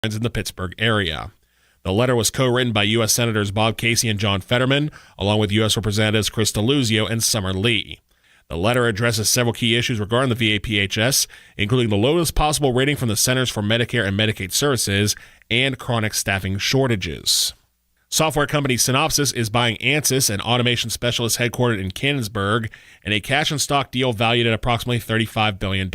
in the Pittsburgh area. The letter was co-written by U.S. Senators Bob Casey and John Fetterman, along with U.S. Representatives Chris Deluzio and Summer Lee. The letter addresses several key issues regarding the VAPHS, including the lowest possible rating from the Centers for Medicare and Medicaid Services and chronic staffing shortages. Software company Synopsys is buying Ansys, an automation specialist headquartered in Canonsburg, in a cash and stock deal valued at approximately $35 billion.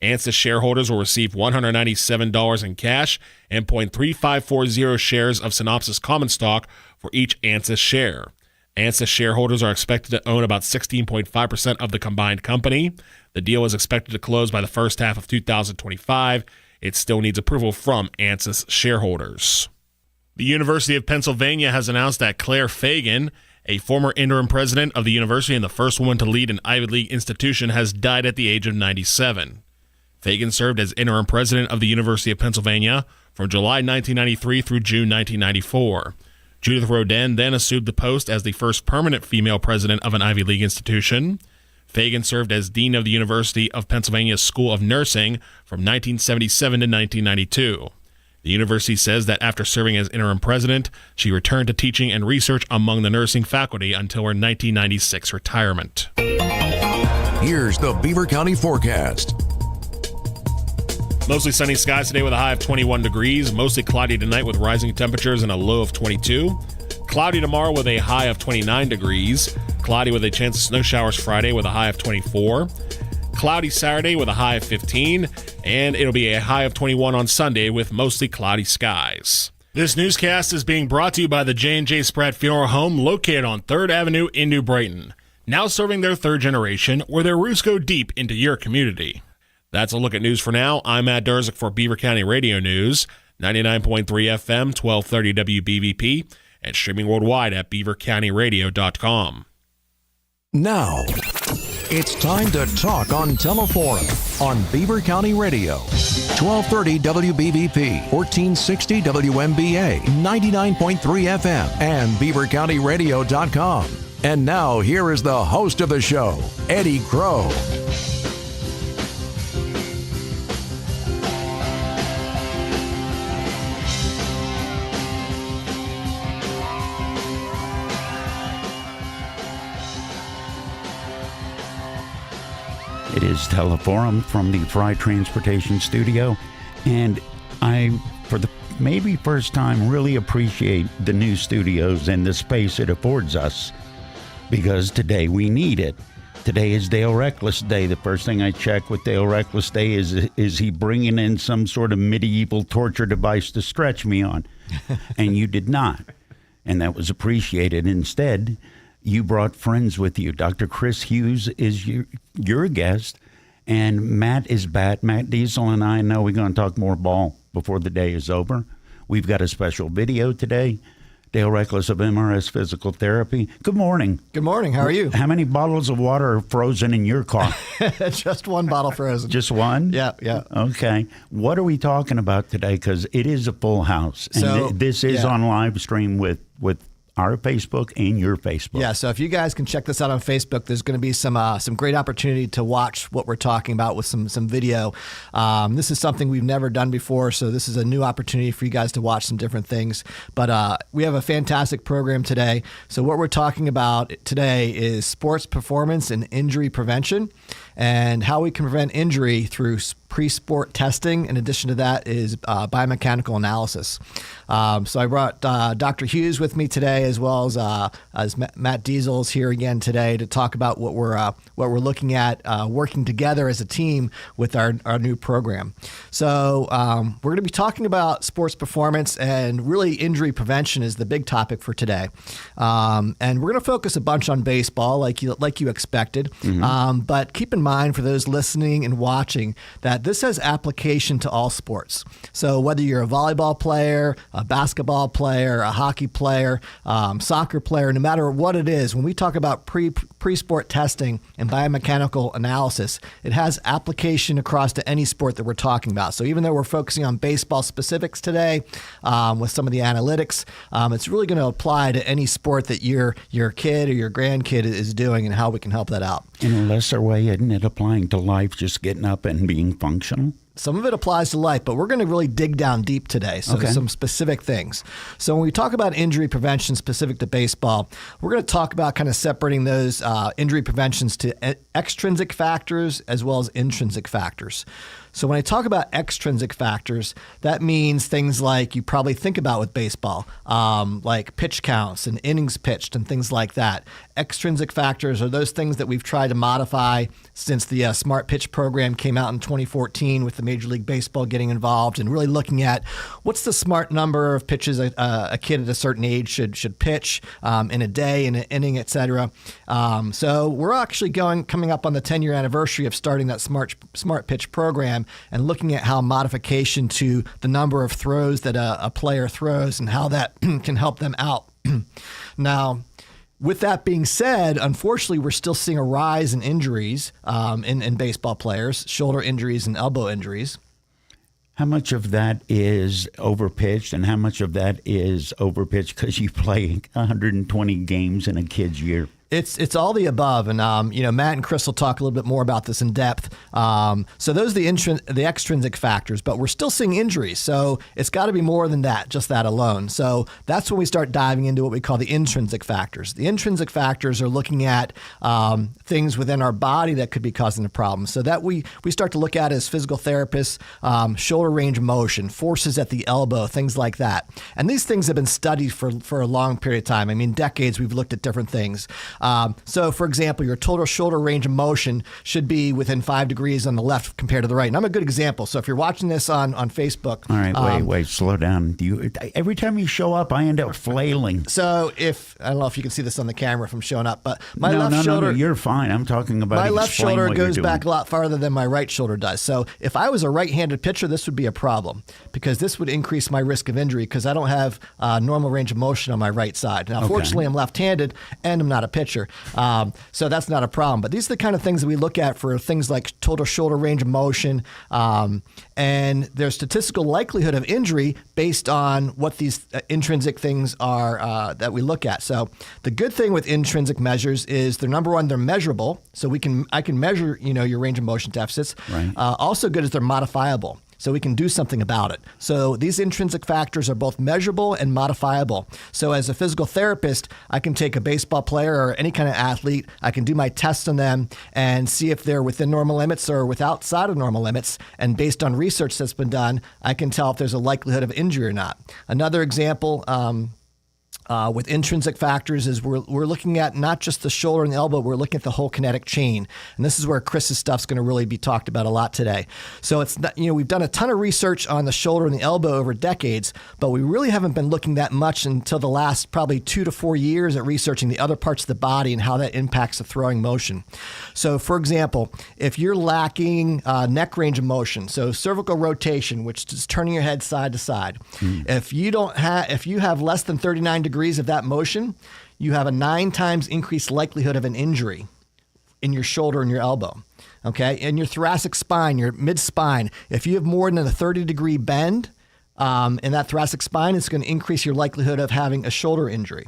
Ansys shareholders will receive $197 in cash and 0.3540 shares of Synopsys common stock for each Ansys share. Ansys shareholders are expected to own about 16.5% of the combined company. The deal is expected to close by the first half of 2025. It still needs approval from Ansys shareholders. The University of Pennsylvania has announced that Claire Fagan, a former interim president of the university and the first woman to lead an Ivy League institution, has died at the age of 97. Fagan served as interim president of the University of Pennsylvania from July 1993 through June 1994. Judith Rodin then assumed the post as the first permanent female president of an Ivy League institution. Fagan served as dean of the University of Pennsylvania's School of Nursing from 1977 to 1992. The university says that after serving as interim president, she returned to teaching and research among the nursing faculty until her 1996 retirement. Here's the Beaver County forecast. Mostly sunny skies today with a high of 21 degrees. Mostly cloudy tonight with rising temperatures and a low of 22. Cloudy tomorrow with a high of 29 degrees. Cloudy with a chance of snow showers Friday with a high of 24. Cloudy Saturday with a high of 15. And it'll be a high of 21 on Sunday with mostly cloudy skies. This newscast is being brought to you by the J&J Spratt Funeral Home located on 3rd Avenue in New Brighton. Now serving their third generation, where their roots go deep into your community. That's a look at news for now. I'm Matt Durzik for Beaver County Radio News, 99.3 FM, 1230 WBVP, and streaming worldwide at beavercountyradio.com. Now, it's time to talk on Teleforum on Beaver County Radio, 1230 WBVP, 1460 WMBA, 99.3 FM, and beavercountyradio.com. And now, here is the host of the show, Eddie Crow. It is Teleforum from the Fry Transportation Studio, and I, for the maybe first time, really appreciate the new studios and the space it affords us, because today we need it. Today is Dale Reckless Day. The first thing I check with Dale Reckless Day is he bringing in some sort of medieval torture device to stretch me on? And you did not, and that was appreciated. Instead, you brought friends with you. Dr. Chris Hughes is your guest, and Matt is back. Matt Diesel and I know we're going to talk more ball before the day is over. We've got a special video today. Dale Reckless of MRS Physical Therapy. Good morning. Good morning. How are you? How many bottles of water are frozen in your car? Just one bottle frozen. Just one? Yeah. Okay. What are we talking about today? Because it is a full house. And this is on live stream with our Facebook and your Facebook. Yeah, so if you guys can check this out on Facebook, there's going to be some great opportunity to watch what we're talking about with some video. This is something we've never done before, so this is a new opportunity for you guys to watch some different things. But we have a fantastic program today. So what we're talking about today is sports performance and injury prevention, and how we can prevent injury through pre-sport testing. In addition to that is biomechanical analysis. So I brought Dr. Hughes with me today, as well as Matt Diesel is here again today to talk about what we're looking at working together as a team with our new program. So we're going to be talking about sports performance, and really injury prevention is the big topic for today. And we're going to focus a bunch on baseball, like you expected. Mm-hmm. But keep in mind, for those listening and watching, that this has application to all sports. So whether you're a volleyball player, a basketball player, a hockey player, soccer player, no matter what it is, when we talk about pre-sport testing and biomechanical analysis, it has application across to any sport that we're talking about. So even though we're focusing on baseball specifics today with some of the analytics, it's really going to apply to any sport that your kid or your grandkid is doing, and how we can help that out. In a lesser way, isn't it applying to life, just getting up and being functional? Some of it applies to life, but we're going to really dig down deep today. So some specific things. So when we talk about injury prevention specific to baseball, we're going to talk about kind of separating those injury preventions to extrinsic factors as well as intrinsic factors. So when I talk about extrinsic factors, that means things like you probably think about with baseball, like pitch counts and innings pitched and things like that. Extrinsic factors are those things that we've tried to modify since the Smart Pitch program came out in 2014 with the Major League Baseball getting involved and really looking at what's the smart number of pitches a kid at a certain age should pitch in a day, in an inning, et cetera. So we're actually coming up on the 10-year anniversary of starting that Smart Pitch program and looking at how modification to the number of throws that a player throws and how that can help them out. Now, with that being said, unfortunately, we're still seeing a rise in injuries in baseball players, shoulder injuries and elbow injuries. How much of that is overpitched and how much of that is overpitched because you play 120 games in a kid's year? It's all the above, and Matt and Chris will talk a little bit more about this in depth. So those are the extrinsic factors, but we're still seeing injuries. So it's got to be more than that, just that alone. So that's when we start diving into what we call the intrinsic factors. The intrinsic factors are looking at things within our body that could be causing a problem. So that we start to look at as physical therapists, shoulder range of motion, forces at the elbow, things like that. And these things have been studied for a long period of time. I mean, decades we've looked at different things. So, for example, your total shoulder range of motion should be within 5 degrees on the left compared to the right. And I'm a good example. So if you're watching this on Facebook. All right, wait, slow down. Every time you show up, I end up flailing. So I don't know if you can see this on the camera from showing up, but my left shoulder. No, you're fine. I'm talking about my left shoulder goes back a lot farther than my right shoulder does. So if I was a right-handed pitcher, this would be a problem because this would increase my risk of injury because I don't have normal range of motion on my right side. Now, fortunately, I'm left-handed and I'm not a pitcher. So that's not a problem. But these are the kind of things that we look at for things like total shoulder range of motion. And there's statistical likelihood of injury based on what these intrinsic things are that we look at. So the good thing with intrinsic measures is they're, number one, they're measurable. So I can measure, your range of motion deficits. Right. Also good is they're modifiable. So we can do something about it. So these intrinsic factors are both measurable and modifiable. So as a physical therapist, I can take a baseball player or any kind of athlete, I can do my tests on them and see if they're within normal limits or outside of normal limits. And based on research that's been done, I can tell if there's a likelihood of injury or not. Another example, with intrinsic factors is we're looking at not just the shoulder and the elbow, we're looking at the whole kinetic chain. And this is where Chris's stuff's going to really be talked about a lot today. So it's not, we've done a ton of research on the shoulder and the elbow over decades, but we really haven't been looking that much until the last probably 2 to 4 years at researching the other parts of the body and how that impacts the throwing motion. So for example, if you're lacking neck range of motion, so cervical rotation, which is turning your head side to side, if you have less than 39 degrees of that motion, you have a 9 times increased likelihood of an injury in your shoulder and your elbow. Okay, in your thoracic spine, your mid-spine, if you have more than a 30-degree bend in that thoracic spine, it's going to increase your likelihood of having a shoulder injury.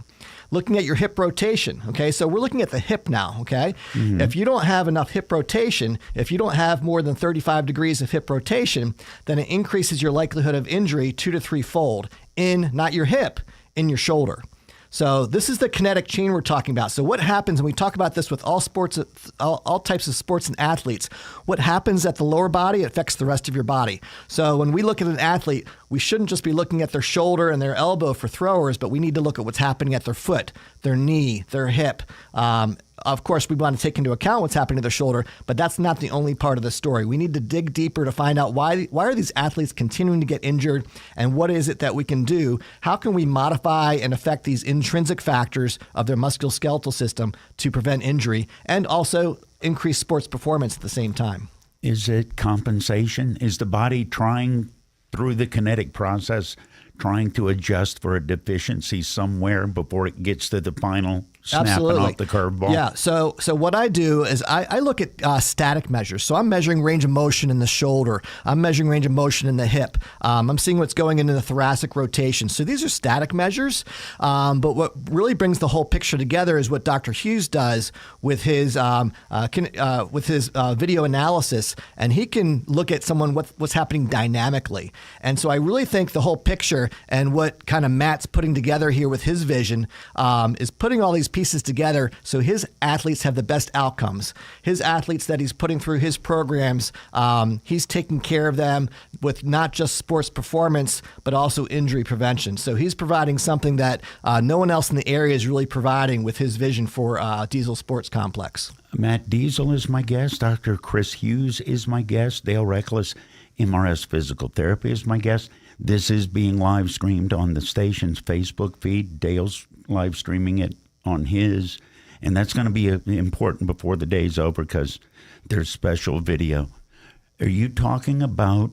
Looking at your hip rotation, okay, so we're looking at the hip now, okay? If you don't have enough hip rotation, if you don't have more than 35 degrees of hip rotation, then it increases your likelihood of injury 2 to 3-fold in not your hip, in your shoulder. So this is the kinetic chain we're talking about. So what happens, and we talk about this with all sports, all types of sports and athletes, what happens at the lower body affects the rest of your body. So when we look at an athlete, we shouldn't just be looking at their shoulder and their elbow for throwers, but we need to look at what's happening at their foot, their knee, their hip. Of course, we want to take into account what's happening to their shoulder, but that's not the only part of the story. We need to dig deeper to find out why are these athletes continuing to get injured, and what is it that we can do? How can we modify and affect these intrinsic factors of their musculoskeletal system to prevent injury and also increase sports performance at the same time? Is it compensation? Is the body trying through the kinetic process trying to adjust for a deficiency somewhere before it gets to the final snapping Absolutely. off the curveball? Yeah. So what I do is I look at static measures. So I'm measuring range of motion in the shoulder. I'm measuring range of motion in the hip. I'm seeing what's going into the thoracic rotation. So these are static measures. But what really brings the whole picture together is what Dr. Hughes does with his video analysis, and he can look at someone what's happening dynamically. And so I really think the whole picture and what kind of Matt's putting together here with his vision is putting all these pieces together so his athletes have the best outcomes. His athletes that he's putting through his programs, he's taking care of them with not just sports performance, but also injury prevention. So he's providing something that no one else in the area is really providing with his vision for Diesel Sports Complex. Matt Diesel is my guest. Dr. Chris Hughes is my guest. Dale Reckless, MRS Physical Therapy, is my guest. This is being live streamed on the station's Facebook feed. Dale's live streaming it on his, and that's going to be important before the day's over because there's special video. Are you talking about,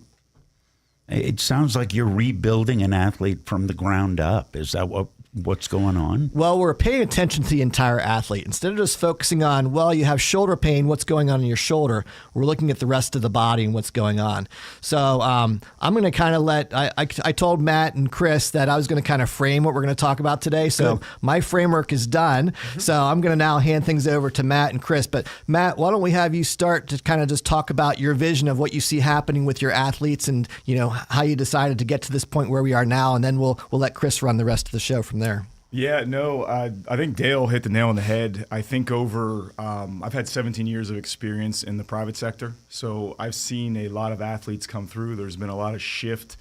it sounds like you're rebuilding an athlete from the ground up. Is that what's going on? Well, we're paying attention to the entire athlete. Instead of just focusing on, well, you have shoulder pain, what's going on in your shoulder, we're looking at the rest of the body and what's going on. So I'm going to kind of I told Matt and Chris that I was going to kind of frame what we're going to talk about today. So my framework is done. So I'm going to now hand things over to Matt and Chris. But Matt, why don't we have you start to kind of just talk about your vision of what you see happening with your athletes and, how you decided to get to this point where we are now. And then we'll let Chris run the rest of the show from there. Yeah, no, I think Dale hit the nail on the head. I think I've had 17 years of experience in the private sector, so I've seen a lot of athletes come through. There's been a lot of shift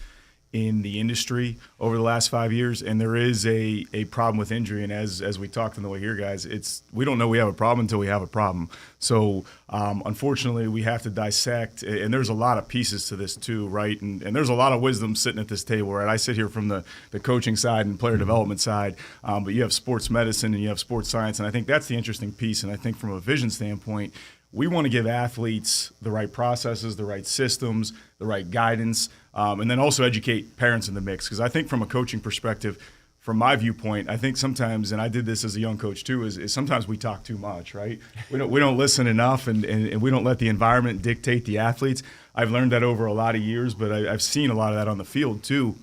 in the industry over the last 5 years, and there is a problem with injury. And as we talked on the way here, guys, we don't know we have a problem until we have a problem. So unfortunately, we have to dissect, and there's a lot of pieces to this too, right? And there's a lot of wisdom sitting at this table, right? I sit here from the coaching side and player development side, but you have sports medicine and you have sports science, and I think that's the interesting piece. And I think from a vision standpoint, we want to give athletes the right processes, the right systems, the right guidance, and then also educate parents in the mix. Because I think from a coaching perspective, from my viewpoint, I think sometimes, and I did this as a young coach too, is sometimes we talk too much, right? We don't listen enough, and we don't let the environment dictate the athletes. I've learned that over a lot of years, but I've seen a lot of that on the field too.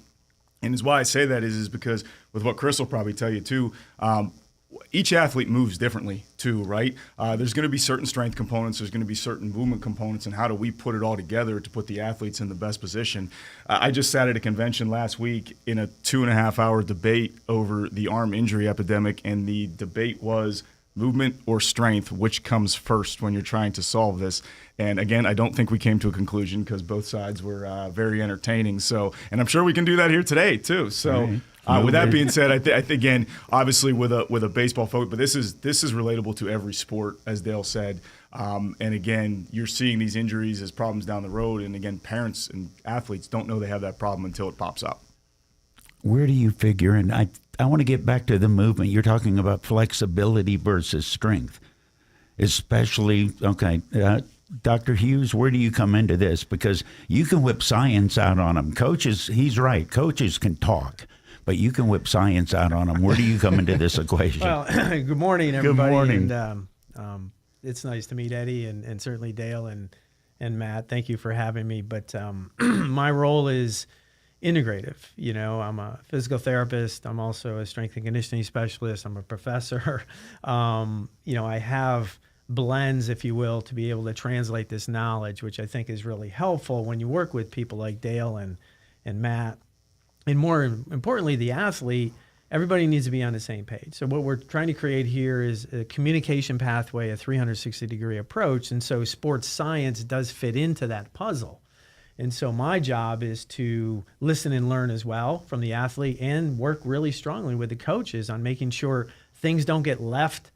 And it's why I say that is because with what Chris will probably tell you too, each athlete moves differently too, right? There's going to be certain strength components. There's going to be certain movement components, and how do we put it all together to put the athletes in the best position? I just sat at a convention last week in a 2.5-hour debate over the arm injury epidemic, and the debate was movement or strength, which comes first when you're trying to solve this. And again, I don't think we came to a conclusion because both sides were very entertaining. So, and I'm sure we can do that here today too. So. With that being said, I think again, obviously with a baseball focus, but this is relatable to every sport, as Dale said. And again, you're seeing these injuries as problems down the road, and again, parents and athletes don't know they have that problem until it pops up. Where do you figure? And I want to get back to the movement. You're talking about flexibility versus strength, especially. Okay. Dr. Hughes, where do you come into this? Because you can whip science out on them. Coaches, he's right. Coaches can talk, but you can whip science out on them. Where do you come into this equation? Well, good morning, everybody. Good morning. And it's nice to meet Eddie and certainly Dale and Matt. Thank you for having me. But my role is integrative. I'm a physical therapist. I'm also a strength and conditioning specialist. I'm a professor. I have blends, if you will, to be able to translate this knowledge, which I think is really helpful when you work with people like Dale and Matt. And more importantly, the athlete, everybody needs to be on the same page. So what we're trying to create here is a communication pathway, a 360-degree approach. And so sports science does fit into that puzzle. And so my job is to listen and learn as well from the athlete and work really strongly with the coaches on making sure things don't get left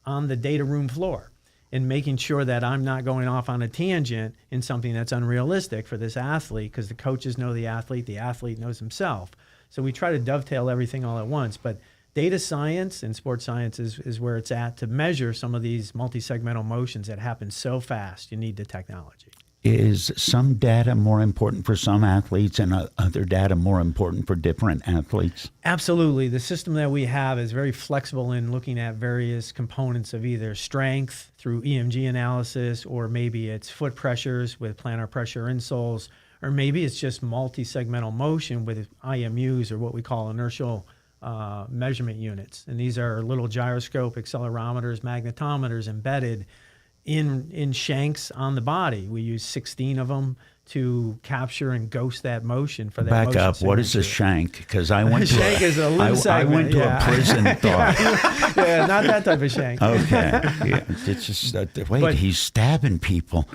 on the data room floor, and making sure that I'm not going off on a tangent in something that's unrealistic for this athlete, because the coaches know the athlete knows himself. So we try to dovetail everything all at once. But data science and sports science is where it's at to measure some of these multi-segmental motions that happen so fast. You need the technology. Is some data more important for some athletes and other data more important for different athletes? Absolutely. The system that we have is very flexible in looking at various components of either strength through EMG analysis, or maybe it's foot pressures with plantar pressure insoles, or maybe it's just multi-segmental motion with IMUs, or what we call inertial measurement units. And these are little gyroscope accelerometers, magnetometers embedded in shanks on the body. We use 16 of them to capture and ghost that motion for that Back motion up. What is a signature. shank? Because I went to Shank is a limb I went segment, to yeah. a prison thought. Yeah, not that type of shank. Okay. Yeah, it's just wait. But- He's stabbing people.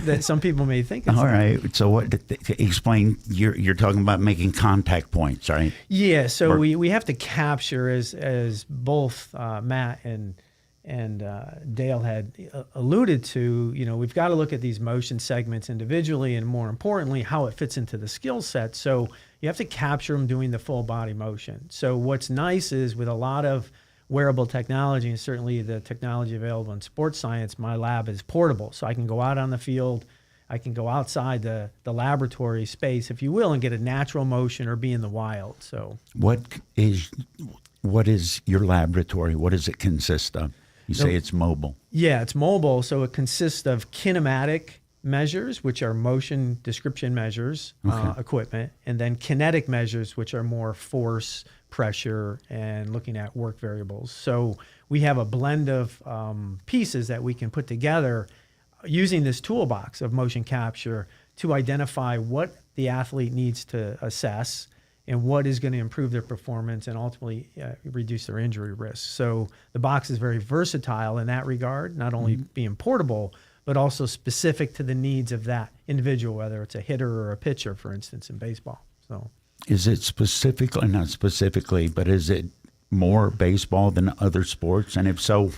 That some people may think it's All right. So what? Explain. You're talking about making contact points, right? Yeah, so Or- we have to capture, as both Matt and Dale had alluded to, we've got to look at these motion segments individually, and more importantly, how it fits into the skill set. So you have to capture them doing the full body motion. So what's nice is, with a lot of wearable technology, and certainly the technology available in sports science, my lab is portable. So I can go out on the field, I can go outside the laboratory space, if you will, and get a natural motion or be in the wild. So What is your laboratory? What does it consist of? You say it's mobile. yeah, it's mobile. So it consists of kinematic measures, which are motion description measures, equipment, and then kinetic measures, which are more force, pressure, and looking at work variables. So we have a blend of pieces that we can put together using this toolbox of motion capture to identify what the athlete needs to assess and what is going to improve their performance and ultimately reduce their injury risk. So the box is very versatile in that regard, not only being portable, but also specific to the needs of that individual, whether it's a hitter or a pitcher, for instance, in baseball. So Is it specifically, not specifically, but is it more baseball than other sports? And if so,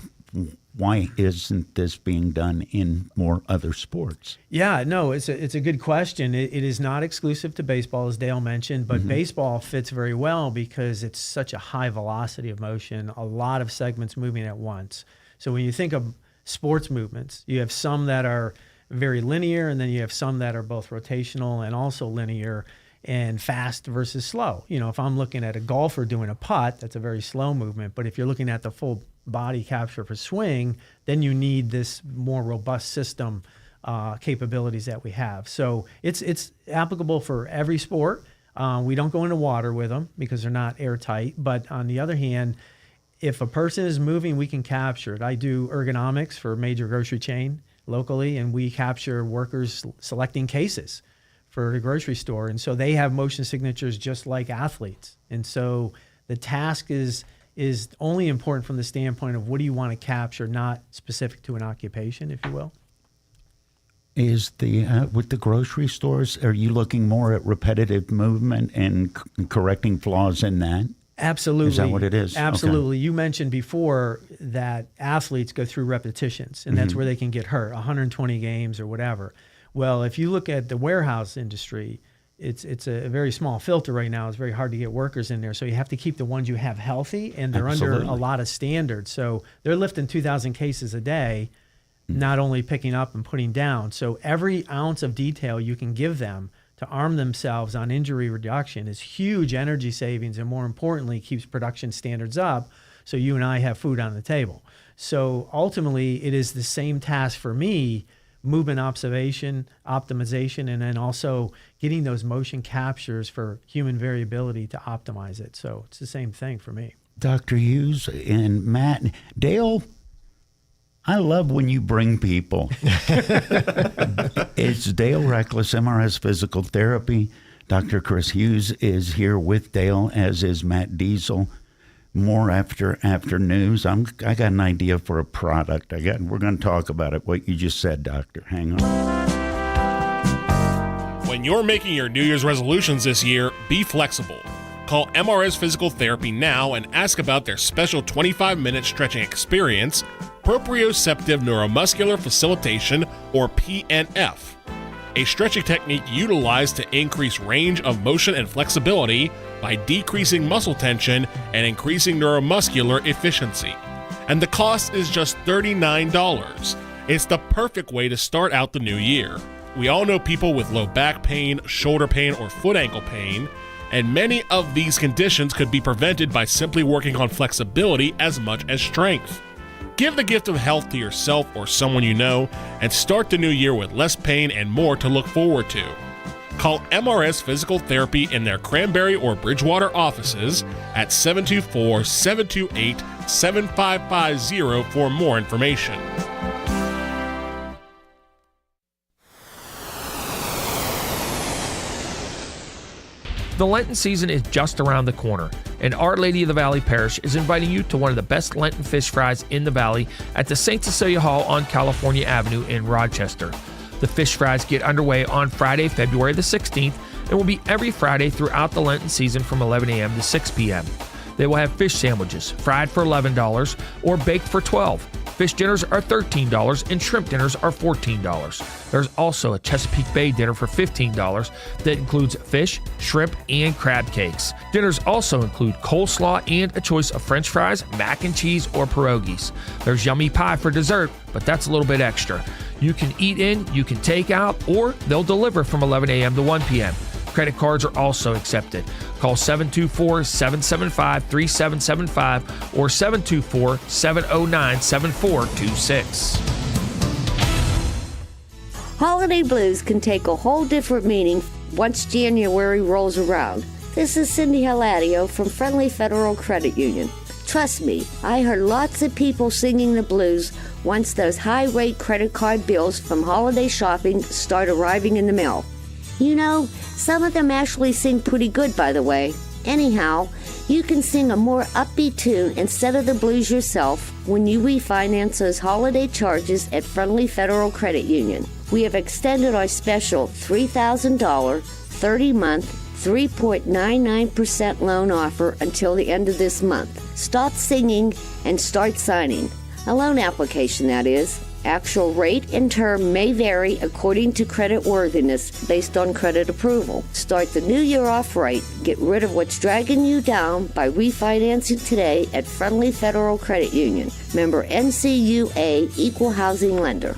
why isn't this being done in more other sports? yeah, no, it's a good question. It is not exclusive to baseball, as Dale mentioned, but baseball fits very well because it's such a high velocity of motion, a lot of segments moving at once. So when you think of sports movements, you have some that are very linear, and then you have some that are both rotational and also linear, and fast versus slow. If I'm looking at a golfer doing a putt, that's a very slow movement. But if you're looking at the full body capture for swing, then you need this more robust system capabilities that we have. So it's applicable for every sport. We don't go into water with them because they're not airtight. But on the other hand, if a person is moving, we can capture it. I do ergonomics for a major grocery chain locally, and we capture workers selecting cases for the grocery store. And so they have motion signatures just like athletes. And so the task is only important from the standpoint of what do you want to capture, not specific to an occupation, if you will. Is with the grocery stores, are you looking more at repetitive movement and correcting flaws in that? Absolutely. Is that what it is? Absolutely. You mentioned before that athletes go through repetitions, and that's where they can get hurt, 120 games or whatever. Well, if you look at the warehouse industry, it's a very small filter right now. It's very hard to get workers in there. So you have to keep the ones you have healthy, and they're under a lot of standards. So they're lifting 2,000 cases a day, not only picking up and putting down. So every ounce of detail you can give them to arm themselves on injury reduction is huge energy savings, and more importantly, keeps production standards up so you and I have food on the table. So ultimately, it is the same task for me, movement observation, optimization, and then also getting those motion captures for human variability to optimize it. So it's the same thing for me. Dr. Hughes and Matt, Dale, I love when you bring people. It's Dale Reckless, MRS Physical Therapy. Dr. Chris Hughes is here with Dale, as is Matt Diesel. More after news. I got an idea for a product. We're going to talk about it. What you just said, Doctor. Hang on. When you're making your New Year's resolutions this year, be flexible. Call MRS Physical Therapy now and ask about their special 25-minute stretching experience, proprioceptive neuromuscular facilitation, or PNF, a stretching technique utilized to increase range of motion and flexibility by decreasing muscle tension and increasing neuromuscular efficiency. And the cost is just $39. It's the perfect way to start out the new year. We all know people with low back pain, shoulder pain, or foot ankle pain, and many of these conditions could be prevented by simply working on flexibility as much as strength. Give the gift of health to yourself or someone you know, and start the new year with less pain and more to look forward to. Call MRS Physical Therapy in their Cranberry or Bridgewater offices at 724-728-7550 for more information. The Lenten season is just around the corner, and Our Lady of the Valley Parish is inviting you to one of the best Lenten fish fries in the Valley at the St. Cecilia Hall on California Avenue in Rochester. The fish fries get underway on Friday, February the 16th, and will be every Friday throughout the Lenten season from 11 a.m. to 6 p.m. They will have fish sandwiches, fried for $11 or baked for $12. Fish dinners are $13 and shrimp dinners are $14. There's also a Chesapeake Bay dinner for $15 that includes fish, shrimp, and crab cakes. Dinners also include coleslaw and a choice of French fries, mac and cheese, or pierogies. There's yummy pie for dessert, but that's a little bit extra. You can eat in, you can take out, or they'll deliver from 11 a.m. to 1 p.m. Credit cards are also accepted. Call 724-775-3775 or 724-709-7426. Holiday blues can take a whole different meaning once January rolls around. This is Cindy Haladio from Friendly Federal Credit Union. Trust me, I heard lots of people singing the blues once those high-rate credit card bills from holiday shopping start arriving in the mail. You know, some of them actually sing pretty good, by the way. Anyhow, you can sing a more upbeat tune instead of the blues yourself when you refinance those holiday charges at Friendly Federal Credit Union. We have extended our special $3,000, 30-month, 3.99% loan offer until the end of this month. Stop singing and start signing. A loan application, that is. Actual rate and term may vary according to credit worthiness based on credit approval. Start the new year off right. Get rid of what's dragging you down by refinancing today at Friendly Federal Credit Union. Member NCUA, Equal Housing Lender.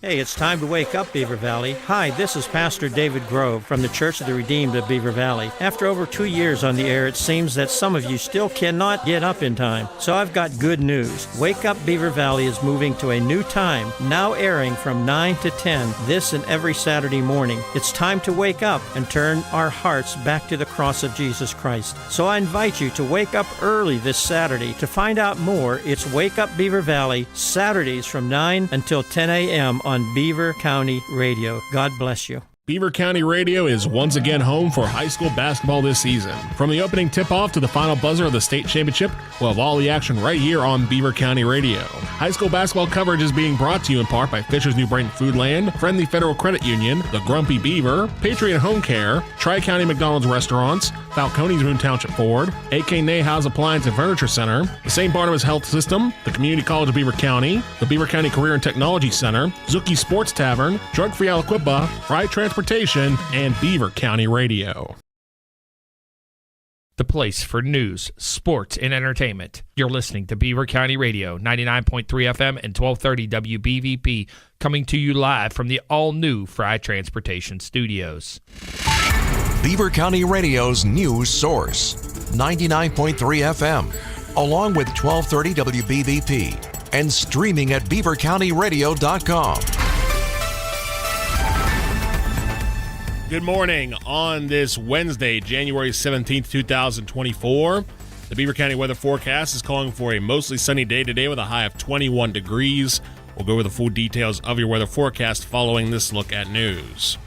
Hey, it's time to wake up, Beaver Valley. Hi, this is Pastor David Grove from the Church of the Redeemed of Beaver Valley. After over 2 years on the air, it seems that some of you still cannot get up in time. So I've got good news. Wake Up Beaver Valley is moving to a new time, now airing from 9 to 10, this and every Saturday morning. It's time to wake up and turn our hearts back to the cross of Jesus Christ. So I invite you to wake up early this Saturday. To find out more, it's Wake Up Beaver Valley, Saturdays from 9 until 10 a.m. on Beaver County Radio. God bless you. Beaver County Radio is once again home for high school basketball this season. From the opening tip-off to the final buzzer of the state championship, we'll have all the action right here on Beaver County Radio. High school basketball coverage is being brought to you in part by Fisher's New Brighton Foodland, Friendly Federal Credit Union, The Grumpy Beaver, Patriot Home Care, Tri-County McDonald's Restaurants, Falcone's Moon Township Ford, AK Nahas Appliance and Furniture Center, the St. Barnabas Health System, the Community College of Beaver County, the Beaver County Career and Technology Center, Zuki Sports Tavern, Drug Free Aliquippa, Fried Transportation, and Beaver County Radio. The place for news, sports, and entertainment. You're listening to Beaver County Radio, 99.3 FM and 1230 WBVP, coming to you live from the all-new Fried Transportation Studios. Beaver County Radio's news source, 99.3 FM, along with 1230 WBVP, and streaming at beavercountyradio.com. Good morning on this Wednesday, January 17th, 2024. The Beaver County weather forecast is calling for a mostly sunny day today with a high of 21 degrees. We'll go over the full details of your weather forecast following this look at news.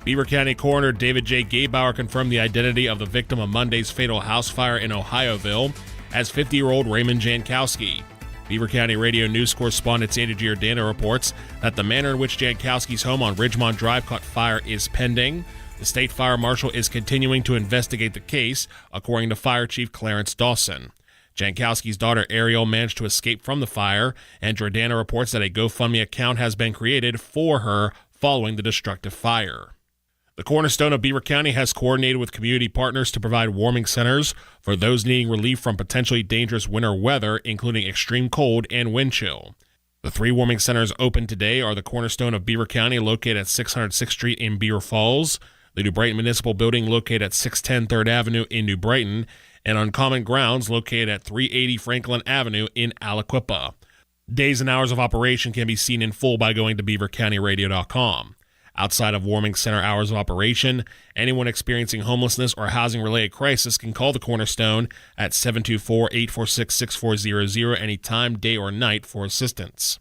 Beaver County Coroner David J. Gabauer confirmed the identity of the victim of Monday's fatal house fire in Ohioville as 50-year-old Raymond Jankowski. Beaver County Radio News correspondent Sandy Giordano reports that the manner in which Jankowski's home on Ridgemont Drive caught fire is pending. The state fire marshal is continuing to investigate the case, according to Fire Chief Clarence Dawson. Jankowski's daughter Ariel managed to escape from the fire, and Giordano reports that a GoFundMe account has been created for her following the destructive fire. The Cornerstone of Beaver County has coordinated with community partners to provide warming centers for those needing relief from potentially dangerous winter weather, including extreme cold and wind chill. The 3 warming centers open today are the Cornerstone of Beaver County, located at 606th Street in Beaver Falls, the New Brighton Municipal Building, located at 610 3rd Avenue in New Brighton, and Uncommon Grounds, located at 380 Franklin Avenue in Aliquippa. Days and hours of operation can be seen in full by going to beavercountyradio.com. Outside of warming center hours of operation, anyone experiencing homelessness or housing-related crisis can call the Cornerstone at 724-846-6400 anytime, day or night, for assistance.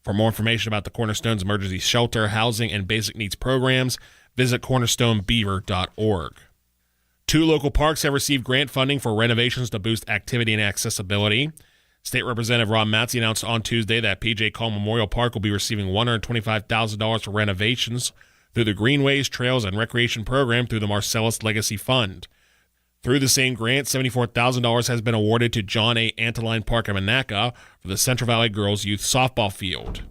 For more information about the Cornerstone's emergency shelter, housing, and basic needs programs, visit cornerstonebeaver.org. 2 local parks have received grant funding for renovations to boost activity and accessibility. State Representative Rob Matzi announced on Tuesday that P.J. Call Memorial Park will be receiving $125,000 for renovations through the Greenways, Trails, and Recreation Program through the Marcellus Legacy Fund. Through the same grant, $74,000 has been awarded to John A. Anteline Park in Monaca for the Central Valley Girls Youth Softball Field.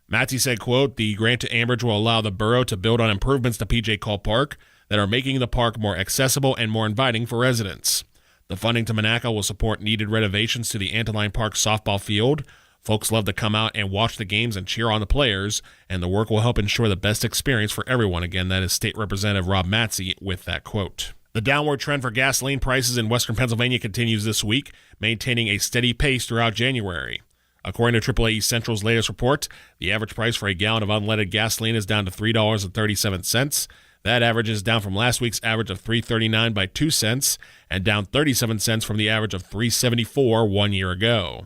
Matzi said, quote, "The grant to Ambridge will allow the borough to build on improvements to P.J. Call Park that are making the park more accessible and more inviting for residents. The funding to Monaca will support needed renovations to the Anteline Park softball field. Folks love to come out and watch the games and cheer on the players, and the work will help ensure the best experience for everyone." Again, that is State Representative Rob Matzi with that quote. The downward trend for gasoline prices in western Pennsylvania continues this week, maintaining a steady pace throughout January. According to AAA Central's latest report, the average price for a gallon of unleaded gasoline is down to $3.37. That average is down from last week's average of $3.39 by 2 cents and down 37 cents from the average of $3.74 1 year ago.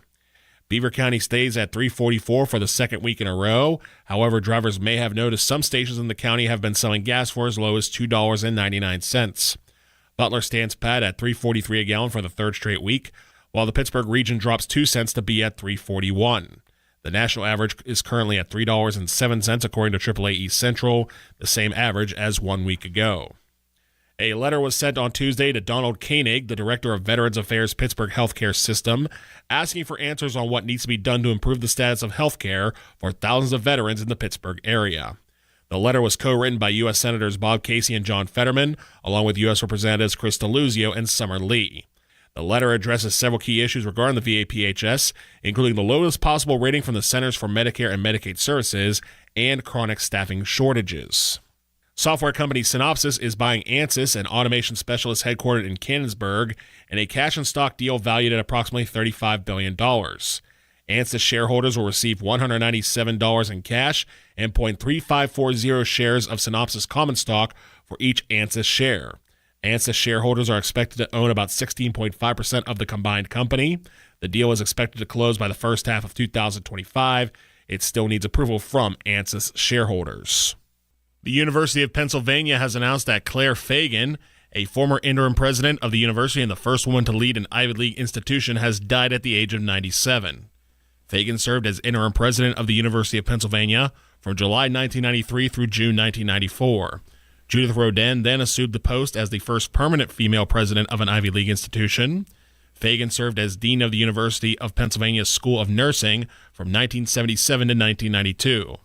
Beaver County stays at $3.44 for the second week in a row. However, drivers may have noticed some stations in the county have been selling gas for as low as $2.99. Butler stands pat at $3.43 a gallon for the third straight week, while the Pittsburgh region drops 2 cents to be at $3.41. The national average is currently at $3.07, according to AAA East Central, the same average as 1 week ago. A letter was sent on Tuesday to Donald Koenig, the Director of Veterans Affairs Pittsburgh Healthcare System, asking for answers on what needs to be done to improve the status of healthcare for thousands of veterans in the Pittsburgh area. The letter was co-written by U.S. Senators Bob Casey and John Fetterman, along with U.S. Representatives Chris DeLuzio and Summer Lee. The letter addresses several key issues regarding the VAPHS, including the lowest possible rating from the Centers for Medicare and Medicaid Services and chronic staffing shortages. Software company Synopsys is buying Ansys, an automation specialist headquartered in Canonsburg, in a cash and stock deal valued at approximately $35 billion. Ansys shareholders will receive $197 in cash and 0.3540 shares of Synopsys common stock for each Ansys share. Ansys shareholders are expected to own about 16.5% of the combined company. The deal is expected to close by the first half of 2025. It still needs approval from Ansys shareholders. The University of Pennsylvania has announced that Claire Fagan, a former interim president of the university and the first woman to lead an Ivy League institution, has died at the age of 97. Fagan served as interim president of the University of Pennsylvania from July 1993 through June 1994. Judith Rodin then assumed the post as the first permanent female president of an Ivy League institution. Fagan served as dean of the University of Pennsylvania School of Nursing from 1977 to 1992.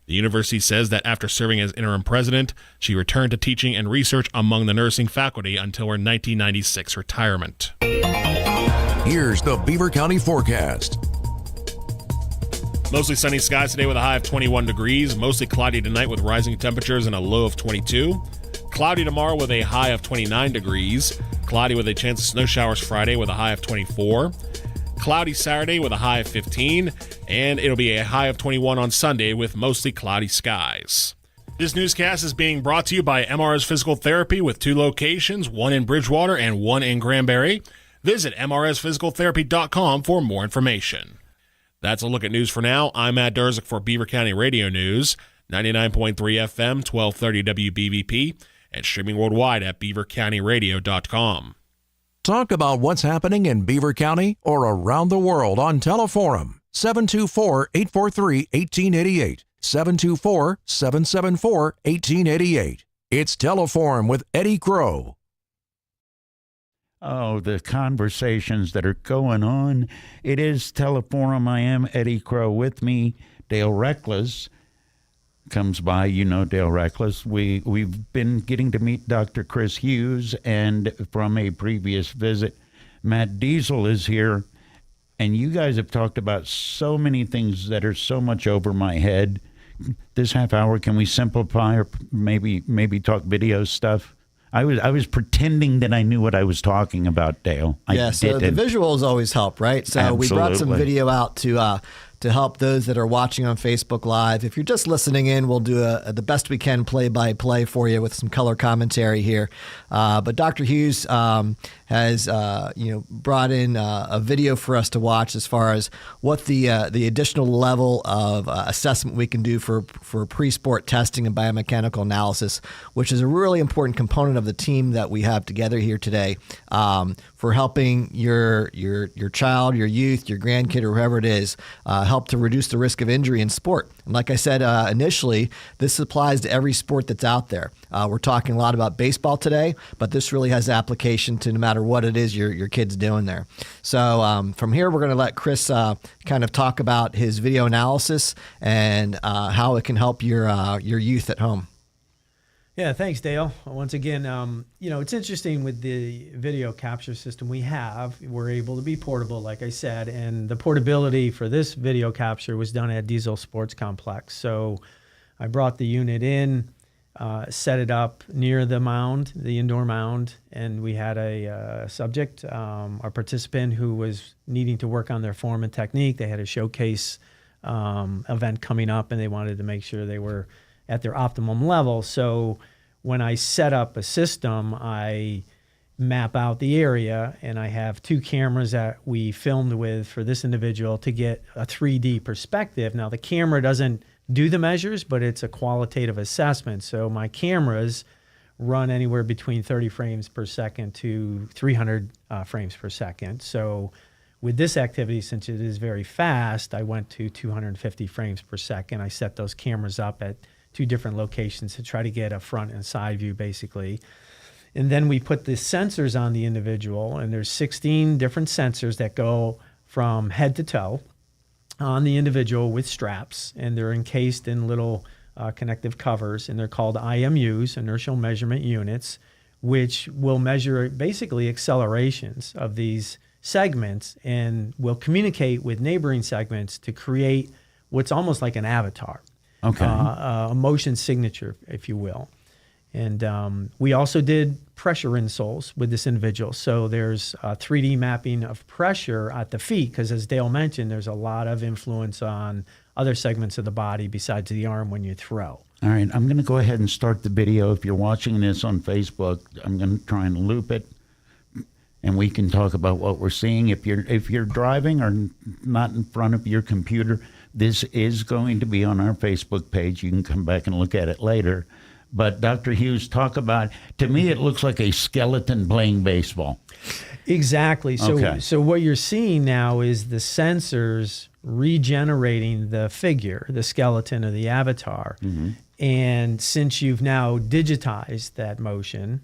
The university says that after serving as interim president, she returned to teaching and research among the nursing faculty until her 1996 retirement. Here's the Beaver County forecast. Mostly sunny skies today with a high of 21 degrees. Mostly cloudy tonight with rising temperatures and a low of 22. Cloudy tomorrow with a high of 29 degrees. Cloudy with a chance of snow showers Friday with a high of 24. Cloudy Saturday with a high of 15. And it'll be a high of 21 on Sunday with mostly cloudy skies. This newscast is being brought to you by MRS Physical Therapy with 2 locations, one in Bridgewater and one in Granbury. Visit mrsphysicaltherapy.com for more information. That's a look at news for now. I'm Matt Durzik for Beaver County Radio News, 99.3 FM, 1230 WBVP, and streaming worldwide at beavercountyradio.com. Talk about what's happening in Beaver County or around the world on Teleforum. 724-843-1888. 724-774-1888. It's Teleforum with Eddie Crow. Oh, the conversations that are going on. It is Teleforum. I am Eddie Crow. With me, Dale Reckless comes by. You know Dale Reckless. We've been getting to meet Dr. Chris Hughes, and from a previous visit, Matt Diesel is here. And you guys have talked about so many things that are so much over my head. This half hour, can we simplify or maybe talk video stuff? I was pretending that I knew what I was talking about, Dale. So the visuals always help, right? So we brought some video out to help those that are watching on Facebook Live. If you're just listening in, we'll do the best we can play-by-play for you with some color commentary here. But Dr. Hughes has brought in a video for us to watch as far as what the additional level of assessment we can do for pre-sport testing and biomechanical analysis, which is a really important component of the team that we have together here today for helping your child, your youth, your grandkid, or whoever it is, help to reduce the risk of injury in sport. And like I said initially, this applies to every sport that's out there. We're talking a lot about baseball today, but this really has application to no matter what it is your kid's doing there. So from here, we're going to let Chris kind of talk about his video analysis and how it can help your youth at home. Yeah, thanks, Dale. Once again, it's interesting with the video capture system we have. We're able to be portable, like I said, and the portability for this video capture was done at Diesel Sports Complex. So I brought the unit in, set it up near the mound, the indoor mound, and we had a subject, our participant, who was needing to work on their form and technique. They had a showcase event coming up, and they wanted to make sure they were at their optimum level. So when I set up a system, I map out the area, and I have 2 cameras that we filmed with for this individual to get a 3D perspective. Now, the camera doesn't do the measures, but it's a qualitative assessment. So my cameras run anywhere between 30 frames per second to 300 frames per second. So with this activity, since it is very fast, I went to 250 frames per second. I set those cameras up at 2 different locations to try to get a front and side view, basically. And then we put the sensors on the individual, and there's 16 different sensors that go from head to toe on the individual with straps, and they're encased in little connective covers, and they're called IMUs, inertial measurement units, which will measure basically accelerations of these segments and will communicate with neighboring segments to create what's almost like an avatar. Okay. A motion signature, if you will. And we also did pressure insoles with this individual. So there's a 3D mapping of pressure at the feet, because as Dale mentioned, there's a lot of influence on other segments of the body besides the arm when you throw. All right, I'm going to go ahead and start the video. If you're watching this on Facebook, I'm going to try and loop it, and we can talk about what we're seeing. If you're driving or not in front of your computer, this is going to be on our Facebook page. You can come back and look at it later. But Dr. Hughes, talk about, to me, it looks like a skeleton playing baseball. Exactly. So, Okay. So what you're seeing now is the sensors regenerating the figure, the skeleton or the avatar. Mm-hmm. And since you've now digitized that motion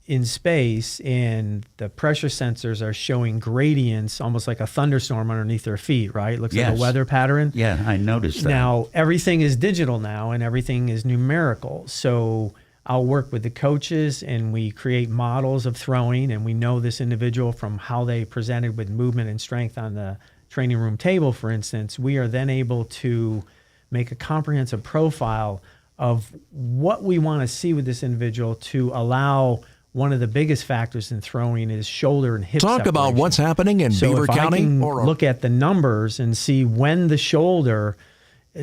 in space, and the pressure sensors are showing gradients, almost like a thunderstorm underneath their feet, right? Looks like Yes. a weather pattern. Yeah, I noticed that. Now, everything is digital now, and everything is numerical. So I'll work with the coaches, and we create models of throwing, and we know this individual from how they presented with movement and strength on the training room table, for instance. We are then able to make a comprehensive profile of what we want to see with this individual to allow. One of the biggest factors in throwing is shoulder and hip Talk about separation. what's happening in So Beaver if County. I can look at the numbers and see when the shoulder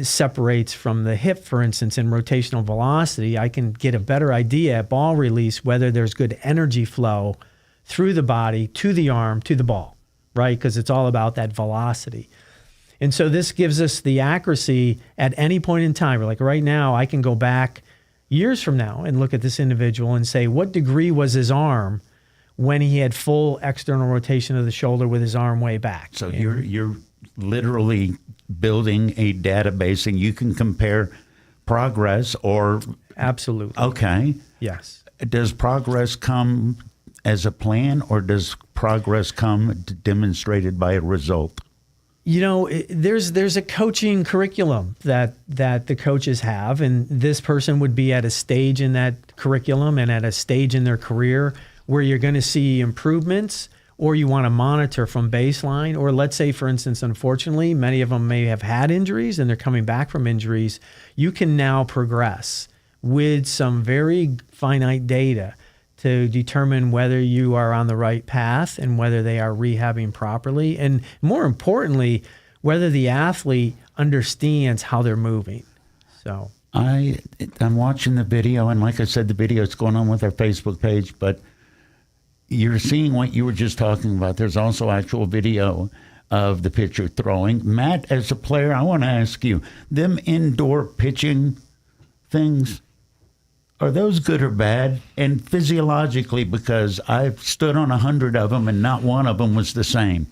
separates from the hip, for instance, in rotational velocity, I can get a better idea at ball release whether there's good energy flow through the body to the arm to the ball, right? Because it's all about that velocity. And so this gives us the accuracy at any point in time. Like right now, I can go back years from now and look at this individual and say, what degree was his arm when he had full external rotation of the shoulder with his arm way back? So you're literally building a database, and you can compare progress or... Absolutely. Okay. Yes. Does progress come as a plan, or does progress come demonstrated by a result? You know, there's a coaching curriculum that the coaches have, and this person would be at a stage in that curriculum and at a stage in their career where you're going to see improvements or you want to monitor from baseline, or let's say, for instance, unfortunately, many of them may have had injuries and they're coming back from injuries, you can now progress with some very finite data to determine whether you are on the right path and whether they are rehabbing properly, and more importantly, whether the athlete understands how they're moving. So I'm watching the video, and like I said, the video is going on with our Facebook page, but you're seeing what you were just talking about. There's also actual video of the pitcher throwing. Matt, as a player, I want to ask you, them indoor pitching things, are those good or bad? And physiologically, because I've stood on 100 of them and not one of them was the same.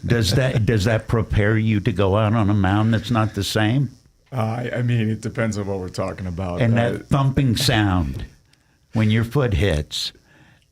Does that prepare you to go out on a mound that's not the same? I mean, it depends on what we're talking about. And that thumping sound when your foot hits.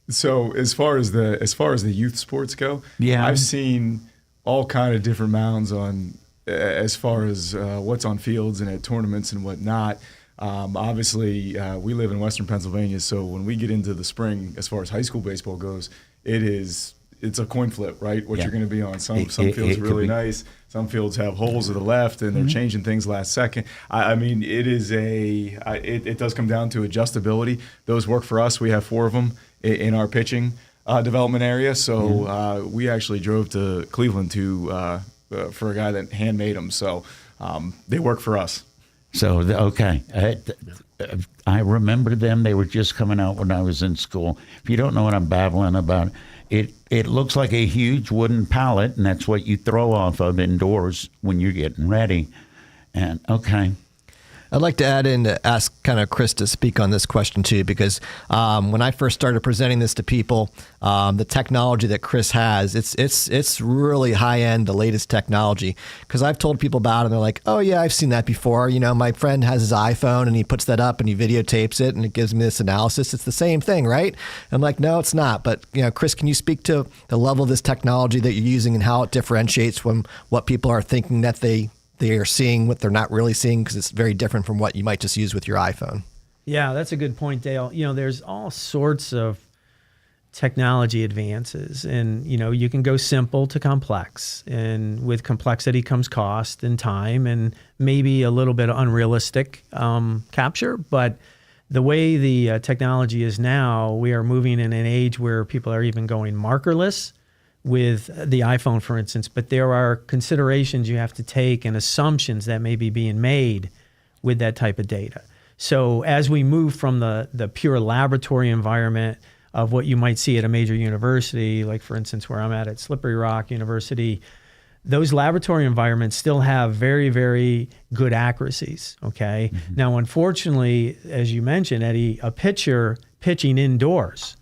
So as far as the youth sports go, yeah, I've seen all kind of different mounds on as far as what's on fields and at tournaments and whatnot. Obviously, we live in Western Pennsylvania, so when we get into the spring, as far as high school baseball goes, it's a coin flip, right? What you're going to be on. Some fields are really nice. Some fields have holes to the left, and they're changing things last second. I mean, it does come down to adjustability. Those work for us. We have 4 of them in our pitching development area. So we actually drove to Cleveland for a guy that handmade them. So they work for us. So, okay. I remember them. They were just coming out when I was in school. If you don't know what I'm babbling about, it looks like a huge wooden pallet, and that's what you throw off of indoors when you're getting ready. And, okay. I'd like to add in to ask kind of Chris to speak on this question too, because when I first started presenting this to people, the technology that Chris has, it's really high end, the latest technology. Because I've told people about it, and they're like, "Oh yeah, I've seen that before." You know, my friend has his iPhone and he puts that up and he videotapes it and it gives me this analysis. It's the same thing, right? And I'm like, no, it's not. But you know, Chris, can you speak to the level of this technology that you're using and how it differentiates from what people are thinking that they are seeing, what they're not really seeing, because it's very different from what you might just use with your iPhone? Yeah, that's a good point, Dale. You know, there's all sorts of technology advances, and you know, you can go simple to complex, and with complexity comes cost and time and maybe a little bit of unrealistic capture. But the way the technology is now, we are moving in an age where people are even going markerless with the iPhone, for instance, but there are considerations you have to take and assumptions that may be being made with that type of data. So as we move from the pure laboratory environment of what you might see at a major university, like for instance where I'm at Slippery Rock University, those laboratory environments still have very, very good accuracies, okay? Mm-hmm. Now, unfortunately, as you mentioned, Eddie, a pitcher pitching indoors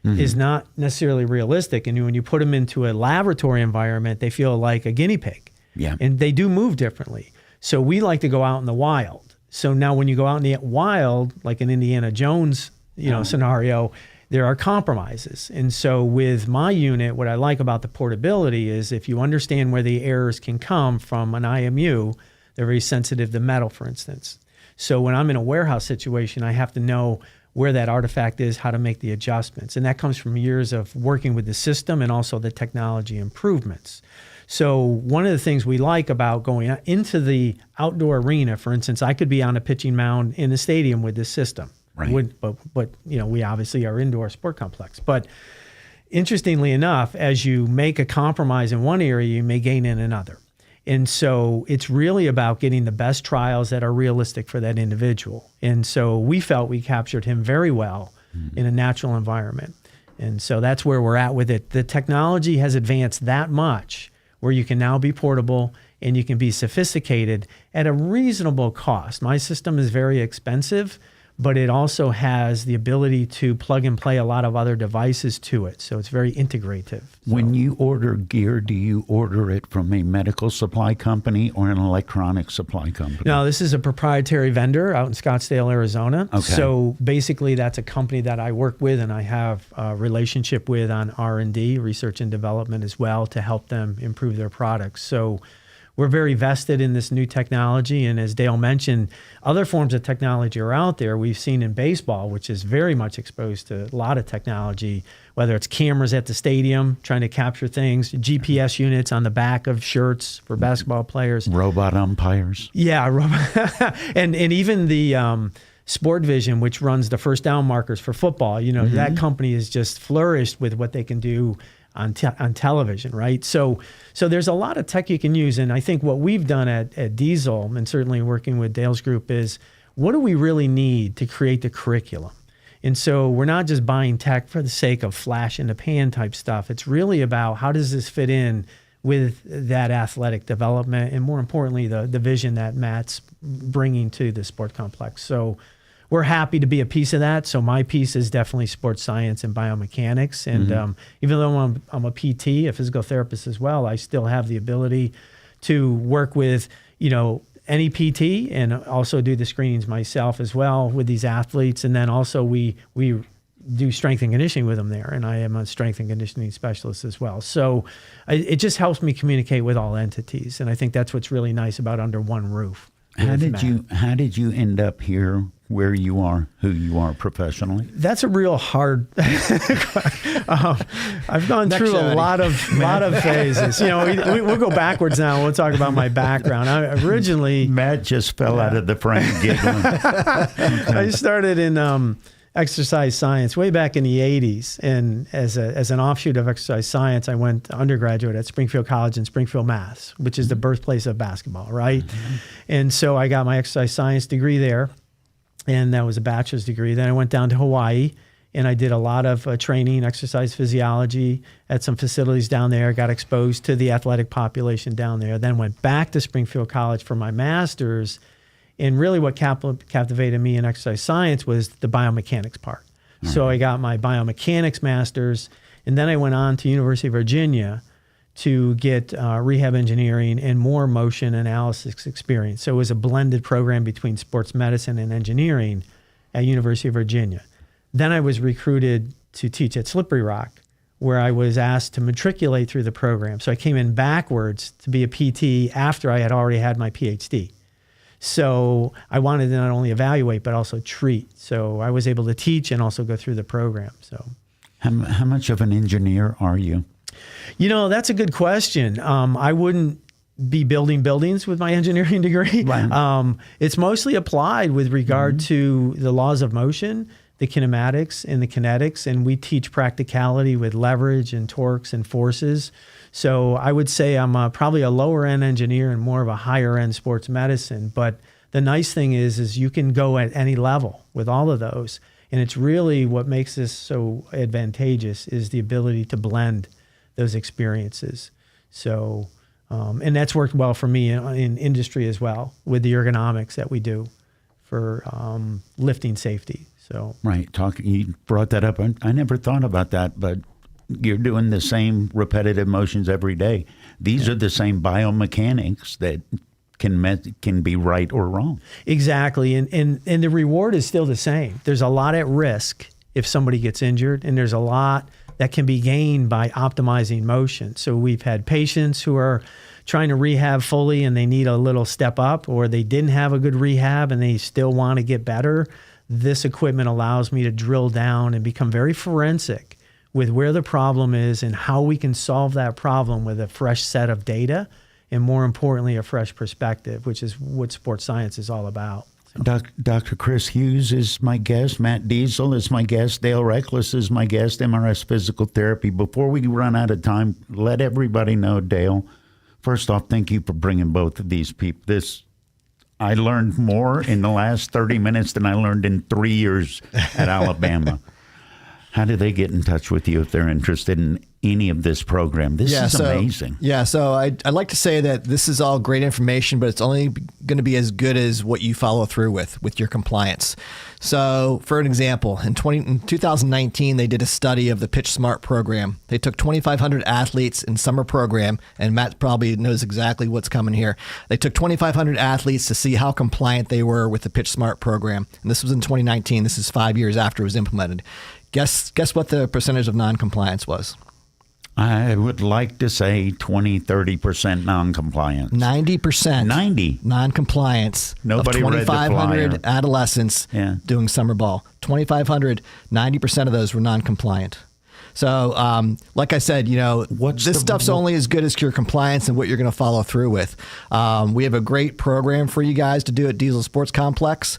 is not necessarily realistic. And when you put them into a laboratory environment, they feel like a guinea pig. Yeah. And they do move differently. So we like to go out in the wild. So now when you go out in the wild, like an Indiana Jones, scenario, there are compromises. And so with my unit, what I like about the portability is if you understand where the errors can come from an IMU, they're very sensitive to metal, for instance. So when I'm in a warehouse situation, I have to know where that artifact is, how to make the adjustments. And that comes from years of working with the system and also the technology improvements. So one of the things we like about going into the outdoor arena, for instance, I could be on a pitching mound in a stadium with this system. Right. But you know, we obviously are indoor sport complex. But interestingly enough, as you make a compromise in one area, you may gain in another. And so it's really about getting the best trials that are realistic for that individual. And so we felt we captured him very well in a natural environment. And so that's where we're at with it. The technology has advanced that much where you can now be portable and you can be sophisticated at a reasonable cost. My system is very expensive, but it also has the ability to plug and play a lot of other devices to it. So it's very integrative. When you order gear, do you order it from a medical supply company or an electronic supply company? No, this is a proprietary vendor out in Scottsdale, Arizona. Okay. So basically that's a company that I work with and I have a relationship with on R&D, research and development as well, to help them improve their products. So we're very vested in this new technology. And as Dale mentioned, other forms of technology are out there. We've seen in baseball, which is very much exposed to a lot of technology, whether it's cameras at the stadium trying to capture things, GPS units on the back of shirts for basketball players. Robot umpires. Yeah, and even the Sport Vision, which runs the first down markers for football, that company has just flourished with what they can do on television, right? So there's a lot of tech you can use. And I think what we've done at Diesel, and certainly working with Dale's group, is what do we really need to create the curriculum? And so we're not just buying tech for the sake of flash in the pan type stuff. It's really about how does this fit in with that athletic development and, more importantly, the vision that Matt's bringing to the sport complex. So we're happy to be a piece of that. So my piece is definitely sports science and biomechanics. And even though I'm a PT, a physical therapist as well, I still have the ability to work with, any PT and also do the screenings myself as well with these athletes. And then also we do strength and conditioning with them there. And I am a strength and conditioning specialist as well. So it just helps me communicate with all entities. And I think that's what's really nice about under one roof. How did you end up here where you are, who you are professionally? That's a real hard. I've gone through a lot of phases. We'll go backwards now. We'll talk about my background. Matt just fell out of the frame giggling. I started in exercise science way back in the 80s, and as an offshoot of exercise science, I went undergraduate at Springfield College in Springfield, Mass, which is the birthplace of basketball, right? And so I got my exercise science degree there, and that was a bachelor's degree. Then I went down to Hawaii, and I did a lot of training, exercise physiology at some facilities down there, got exposed to the athletic population down there, then went back to Springfield College for my master's. And really what captivated me in exercise science was the biomechanics part. So I got my biomechanics master's, and then I went on to University of Virginia to get rehab engineering and more motion analysis experience. So it was a blended program between sports medicine and engineering at University of Virginia. Then I was recruited to teach at Slippery Rock, where I was asked to matriculate through the program. So I came in backwards to be a PT after I had already had my PhD. So I wanted to not only evaluate, but also treat. So I was able to teach and also go through the program. So, how much of an engineer are you? That's a good question. I wouldn't be building buildings with my engineering degree. Right. It's mostly applied with regard to the laws of motion, the kinematics and the kinetics, and we teach practicality with leverage and torques and forces. So I would say I'm probably a lower end engineer and more of a higher end sports medicine. But the nice thing is you can go at any level with all of those. And it's really what makes this so advantageous is the ability to blend those experiences. So, and that's worked well for me in industry as well with the ergonomics that we do for lifting safety. So right, you brought that up. I never thought about that, but you're doing the same repetitive motions every day. These are the same biomechanics that can be right or wrong. Exactly, and the reward is still the same. There's a lot at risk if somebody gets injured, and there's a lot that can be gained by optimizing motion. So we've had patients who are trying to rehab fully and they need a little step up, or they didn't have a good rehab and they still want to get better. This equipment allows me to drill down and become very forensic with where the problem is and how we can solve that problem with a fresh set of data and, more importantly, a fresh perspective, which is what sports science is all about. So. Dr. Chris Hughes is my guest. Matt Diesel is my guest. Dale Reckless is my guest, MRS Physical Therapy. Before we run out of time, let everybody know, Dale, first off, thank you for bringing both of these people. I learned more in the last 30 minutes than I learned in 3 years at Alabama. How do they get in touch with you if they're interested in any of this program? This is amazing. Yeah, so I'd like to say that this is all great information, but it's only going to be as good as what you follow through with your compliance. So for an example, in 2019, they did a study of the Pitch Smart program. They took 2,500 athletes in summer program, and Matt probably knows exactly what's coming here. They took 2,500 athletes to see how compliant they were with the Pitch Smart program. And this was in 2019. This is 5 years after it was implemented. Guess what the percentage of non-compliance was? I would like to say 20-30% non-compliance. 90%. 90. Non-compliance. Nobody of read the 2,500 flyer. adolescents doing summer ball. 2,500, 90% of those were non-compliant. So, like I said, this stuff's only as good as your compliance and what you're going to follow through with. We have a great program for you guys to do at Diesel Sports Complex.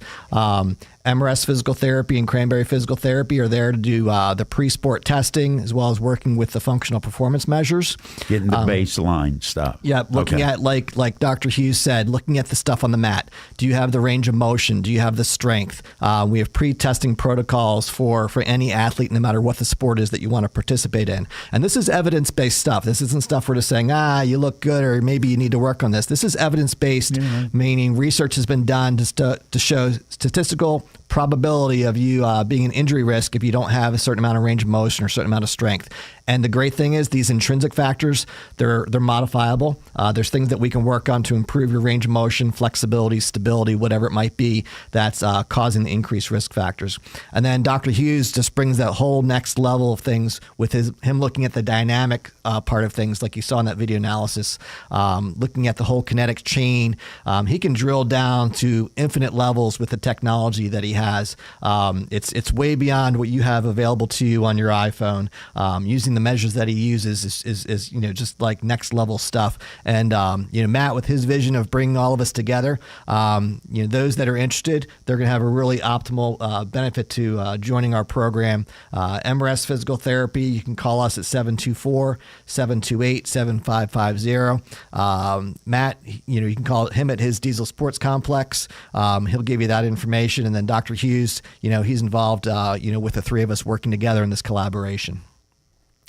MRS Physical Therapy and Cranberry Physical Therapy are there to do the pre-sport testing as well as working with the functional performance measures. Getting the baseline stuff. Yeah, looking at, like Dr. Hughes said, looking at the stuff on the mat. Do you have the range of motion? Do you have the strength? We have pre-testing protocols for any athlete, no matter what the sport is that you want to participate in. And this is evidence-based stuff. This isn't stuff we're just saying, you look good or maybe you need to work on this. This is evidence-based, meaning research has been done to show statistical probability of you being an injury risk if you don't have a certain amount of range of motion or a certain amount of strength. And the great thing is these intrinsic factors, they're modifiable. There's things that we can work on to improve your range of motion, flexibility, stability, whatever it might be that's causing the increased risk factors. And then Dr. Hughes just brings that whole next level of things with him looking at the dynamic part of things, like you saw in that video analysis, looking at the whole kinetic chain. He can drill down to infinite levels with the technology that he has. It's way beyond what you have available to you on your iPhone. Using the measures that he uses is just like next level stuff. And Matt, with his vision of bringing all of us together, those that are interested, they're going to have a really optimal benefit to joining our program. MRS Physical Therapy, you can call us at 724-728-7550. Matt, you can call him at his Diesel Sports Complex. He'll give you that information. And then Dr. Hughes, he's involved, with the three of us working together in this collaboration.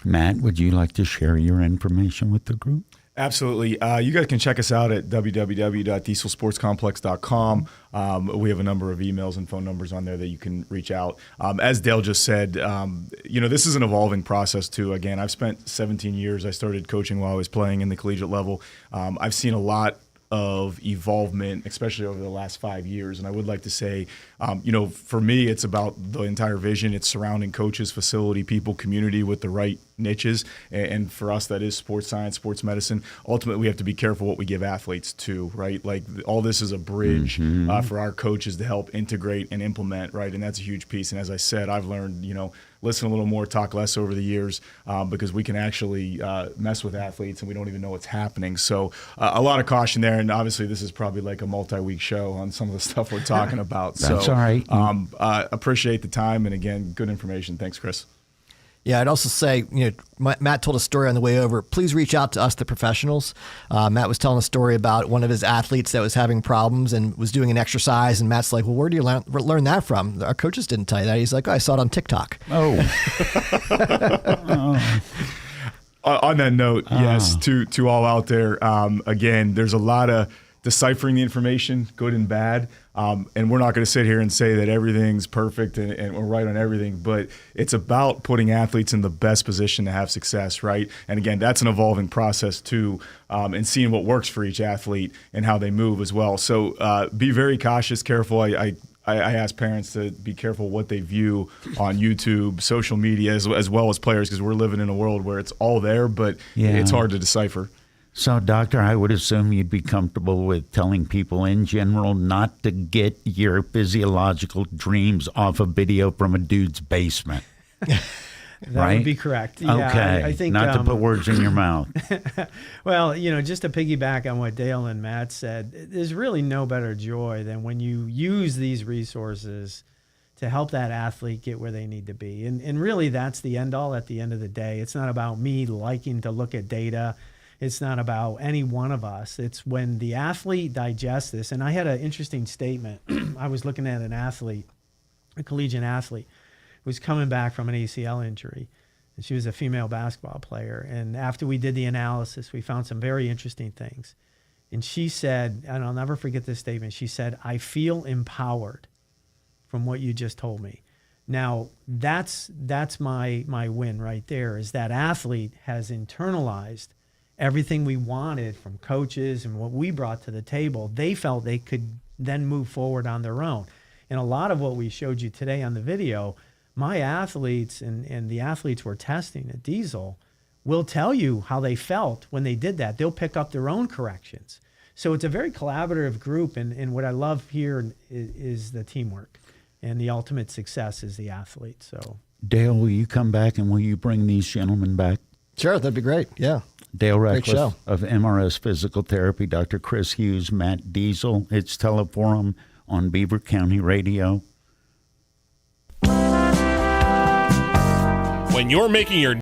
Matt, would you like to share your information with the group? Absolutely. You guys can check us out at www.dieselsportscomplex.com. We have a number of emails and phone numbers on there that you can reach out. As Dale just said, this is an evolving process too. Again, I've spent 17 years. I started coaching while I was playing in the collegiate level. I've seen a lot of evolvement, especially over the last 5 years. And I would like to say, for me, it's about the entire vision. It's surrounding coaches, facility, people, community with the right niches. And for us, that is sports science, sports medicine. Ultimately, we have to be careful what we give athletes to, right? Like all this is a bridge for our coaches to help integrate and implement, right? And that's a huge piece. And as I said, I've learned, listen a little more, talk less over the years, because we can actually mess with athletes and we don't even know what's happening. So a lot of caution there. And obviously this is probably like a multi-week show on some of the stuff we're talking about. That's all right. Appreciate the time. And again, good information. Thanks, Chris. Yeah, I'd also say, Matt told a story on the way over. Please reach out to us, the professionals. Matt was telling a story about one of his athletes that was having problems and was doing an exercise. And Matt's like, well, where do you learn that from? Our coaches didn't tell you that. He's like, I saw it on TikTok. Oh. On that note, yes, to all out there, again, there's a lot of deciphering the information, good and bad. And we're not going to sit here and say that everything's perfect and we're right on everything, but it's about putting athletes in the best position to have success, right? And again, that's an evolving process too, and seeing what works for each athlete and how they move as well. So be very cautious, careful. I ask parents to be careful what they view on YouTube, social media, as well as players, because we're living in a world where it's all there, but it's hard to decipher. So, Doctor, I would assume you'd be comfortable with telling people in general not to get your physiological dreams off a video from a dude's basement. That would be correct. Yeah, okay. I think not to put words in your mouth. Well, just to piggyback on what Dale and Matt said, there's really no better joy than when you use these resources to help that athlete get where they need to be. And really, that's the end all at the end of the day. It's not about me liking to look at data. It's not about any one of us. It's when the athlete digests this. And I had an interesting statement. I was looking at an athlete, a collegiate athlete, who was coming back from an ACL injury. And she was a female basketball player. And after we did the analysis, we found some very interesting things. And she said, and I'll never forget this statement, she said, "I feel empowered from what you just told me." Now, that's my win right there, is that athlete has internalized everything we wanted from coaches and what we brought to the table. They felt they could then move forward on their own. And a lot of what we showed you today on the video, my athletes and the athletes we're testing at Diesel will tell you how they felt when they did that. They'll pick up their own corrections. So it's a very collaborative group, and what I love here is the teamwork, and the ultimate success is the athlete. So, Dale, will you come back and will you bring these gentlemen back? Sure, that'd be great. Yeah. Dale Great Ratcliffe show. of MRS Physical Therapy, Dr. Chris Hughes, Matt Diesel. It's Teleforum on Beaver County Radio. When you're making your